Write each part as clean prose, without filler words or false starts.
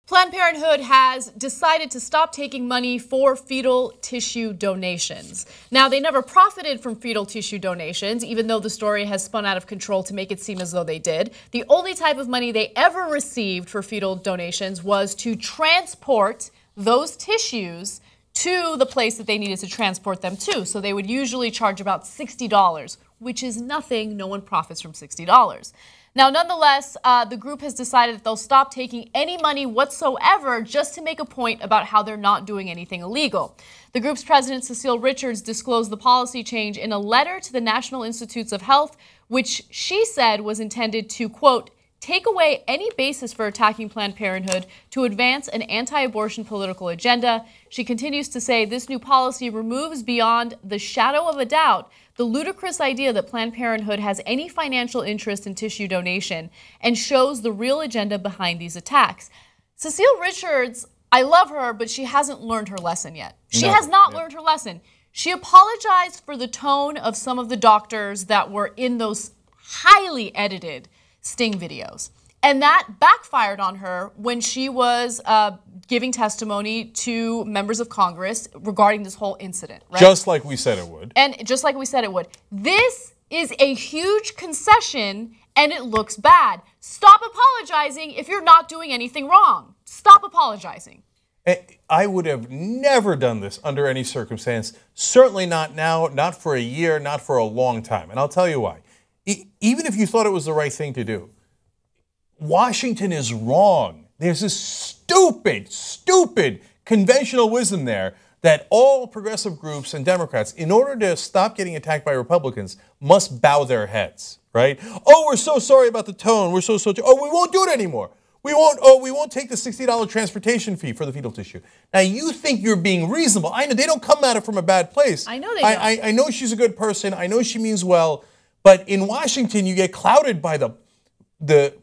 Planned Parenthood has decided to stop taking money for fetal tissue donations. Now, they never profited from fetal tissue donations, even though the story has spun out of control to make it seem as though they did. The only type of money they ever received for fetal donations was to transport those tissues to the place that they needed to transport them to. So they would usually charge about $60, which is nothing. No one profits from $60. Now, nonetheless, the group has decided that they'll stop taking any money whatsoever just to make a point about how they're not doing anything illegal. The group's president, Cecile Richards, disclosed the policy change in a letter to the National Institutes of Health, which she said was intended to, quote, take away any basis for attacking Planned Parenthood to advance an anti-abortion political agenda. She continues to say this new policy removes beyond the shadow of a doubt the ludicrous idea that Planned Parenthood has any financial interest in tissue donation and shows the real agenda behind these attacks. Cecile Richards, I love her, but she hasn't learned her lesson yet. She has not learned her lesson. She apologized for the tone of some of the doctors that were in those highly edited sting videos. And that backfired on her when she was giving testimony to members of Congress regarding this whole incident. Right? Just like we said it would. And just like we said it would. This is a huge concession, and it looks bad. Stop apologizing if you're not doing anything wrong. Stop apologizing. I would have never done this under any circumstance. Certainly not now, not for a year, not for a long time. And I'll tell you why. Even if you thought it was the right thing to do, Washington is wrong. There's this stupid conventional wisdom there that all progressive groups and Democrats, in order to stop getting attacked by Republicans, must bow their heads, right? Oh, we're so sorry about the tone. We're so sorry. Oh, we won't do it anymore. We won't take the $60 transportation fee for the fetal tissue. Now, you think you're being reasonable. I know they don't come at it from a bad place. I know they don't. I know she's a good person. I know she means well. But in Washington, you get clouded by the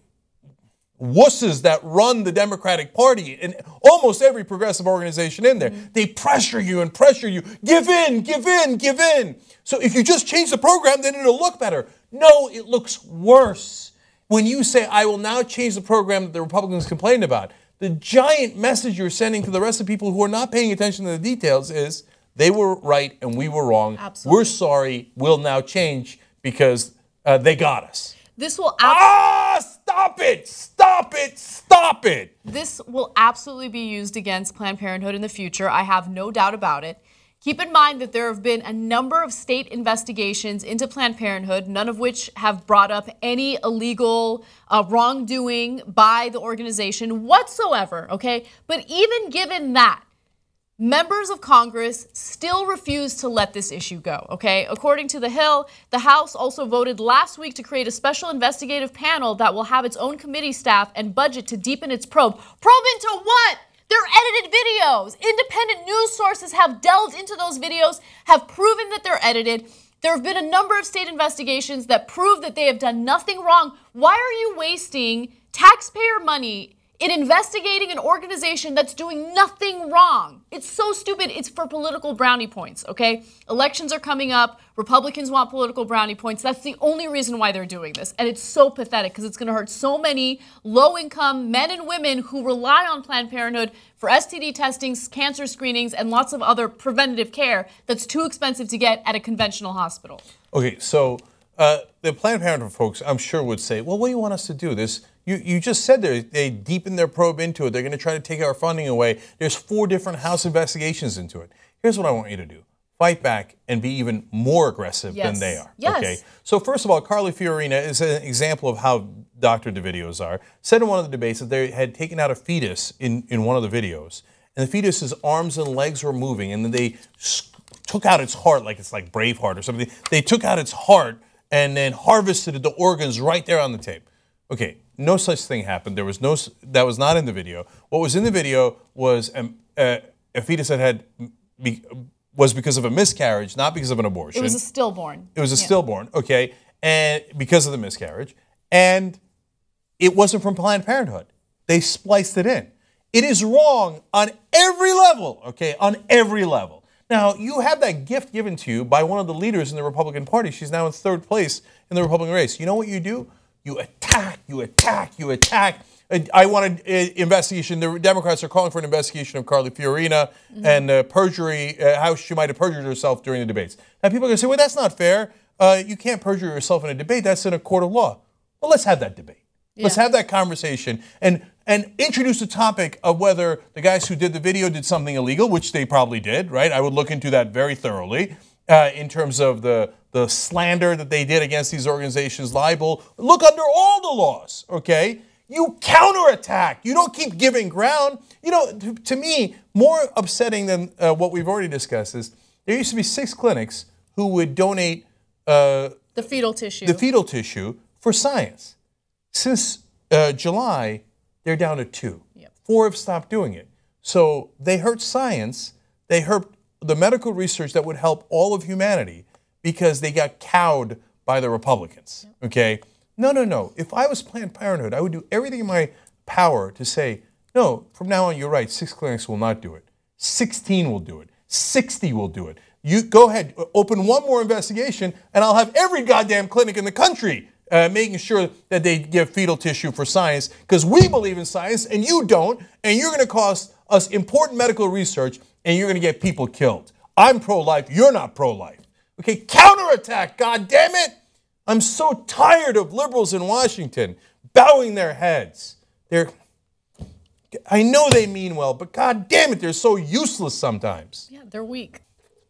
wusses that run the Democratic Party and almost every progressive organization in there. They pressure you and pressure you. Give in, give in, give in. So if you just change the program, then it'll look better. No, it looks worse. When you say, I will now change the program that the Republicans complained about, the giant message you're sending to the rest of the people who are not paying attention to the details is they were right and we were wrong. Absolutely. We're sorry. We'll now change because they got us. This will stop it! Stop it! Stop it! This will absolutely be used against Planned Parenthood in the future. I have no doubt about it. Keep in mind that there have been a number of state investigations into Planned Parenthood, none of which have brought up any illegal wrongdoing by the organization whatsoever, okay? But even given that, members of Congress still refuse to let this issue go, okay? According to The Hill, the House also voted last week to create a special investigative panel that will have its own committee staff and budget to deepen its probe. Probe into what? They're edited videos. Independent news sources have delved into those videos, have proven that they're edited. There have been a number of state investigations that prove that they have done nothing wrong. Why are you wasting taxpayer money in investigating an organization that's doing nothing wrong? It's so stupid. It's for political brownie points, okay? Elections are coming up. Republicans want political brownie points. That's the only reason why they're doing this. And it's so pathetic because it's going to hurt so many low-income men and women who rely on Planned Parenthood for STD testings, cancer screenings, and lots of other preventative care that's too expensive to get at a conventional hospital. Okay, so the Planned Parenthood folks, I'm sure, would say, well, what do you want us to do? You just said they deepen their probe into it. They're going to try to take our funding away. There's 4 different House investigations into it. Here's what I want you to do. Fight back and be even more aggressive than they are. Yes. Okay. So first of all, Carly Fiorina is an example of how doctored the videos are. Said in one of the debates that they had taken out a fetus in one of the videos. And the fetus's arms and legs were moving. And then they took out its heart, like it's like Braveheart or something. They took out its heart and then harvested the organs right there on the tape. Okay, no such thing happened. That was not in the video. What was in the video was a fetus that was because of a miscarriage, not because of an abortion. It was a stillborn. It was a stillborn, okay, and because of the miscarriage. And it wasn't from Planned Parenthood. They spliced it in. It is wrong on every level, okay, on every level. Now, you have that gift given to you by one of the leaders in the Republican Party. She's now in 3rd place in the Republican race. You know what you do? You attack, you attack, you attack I want an investigation. The Democrats are calling for an investigation of Carly Fiorina and perjury, how she might have perjured herself during the debates. Now people are going to say, well, that's not fair. You can't perjure yourself in a debate. That's in a court of law. Well, let's have that debate. Yeah. Let's have that conversation and introduce the topic of whether the guys who did the video did something illegal, which they probably did, right? I would look into that very thoroughly in terms of the slander that they did against these organizations, libel. Look under all the laws, okay? You counterattack. You don't keep giving ground. You know, to me, more upsetting than what we've already discussed is there used to be 6 clinics who would donate the fetal tissue for science. Since July, they're down to 2. Yep. 4 have stopped doing it. So they hurt science. They hurt the medical research that would help all of humanity because they got cowed by the Republicans. Yep. Okay? No. If I was Planned Parenthood, I would do everything in my power to say, no, from now on, you're right, 6 clinics will not do it. 16 will do it. 60 will do it. You go ahead, open one more investigation, and I'll have every goddamn clinic in the country making sure that they give fetal tissue for science, because we believe in science and you don't, and you're going to cost us important medical research, and you're going to get people killed. I'm pro-life. You're not pro-life. Okay, counterattack, goddammit! I'm so tired of liberals in Washington bowing their heads. I know they mean well, but god damn it, they're so useless sometimes. Yeah, they're weak.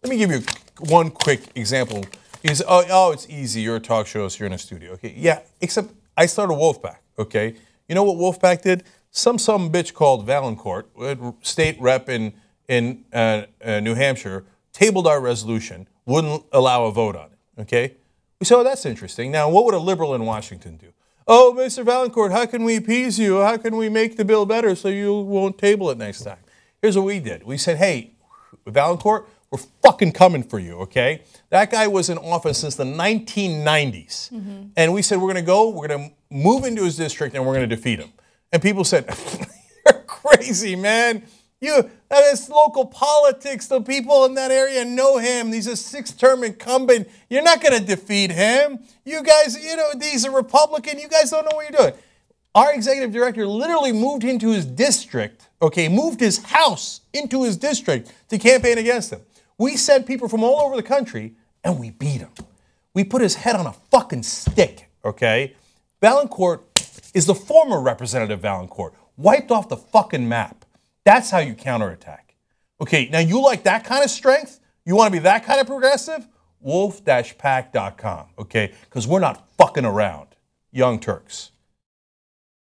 Let me give you one quick example. Because, oh, it's easy. You're a talk show, so you're in a studio. Okay, yeah, except I started Wolfpack, okay? You know what Wolfpack did? Some bitch called Valancourt, state rep in New Hampshire, tabled our resolution, wouldn't allow a vote on it, okay? We said, oh, that's interesting. Now, what would a liberal in Washington do? Oh, Mr. Valancourt, how can we appease you? How can we make the bill better so you won't table it next time? Here's what we did. We said, hey, Valancourt, we're fucking coming for you, okay? That guy was in office since the 1990s. Mm-hmm. And we said, we're going to move into his district and we're going to defeat him. And people said, you're crazy, man. That is local politics. The people in that area know him. He's a 6-term incumbent. You're not going to defeat him. You guys, he's a Republican. You guys don't know what you're doing. Our executive director literally moved into his district, okay, moved his house into his district to campaign against him. We sent people from all over the country, and we beat him. We put his head on a fucking stick, okay? Valancourt is the former Representative Valancourt, wiped off the fucking map. That's how you counterattack. Okay, now you like that kind of strength? You want to be that kind of progressive? Wolf-pack.com, okay? Because we're not fucking around. Young Turks.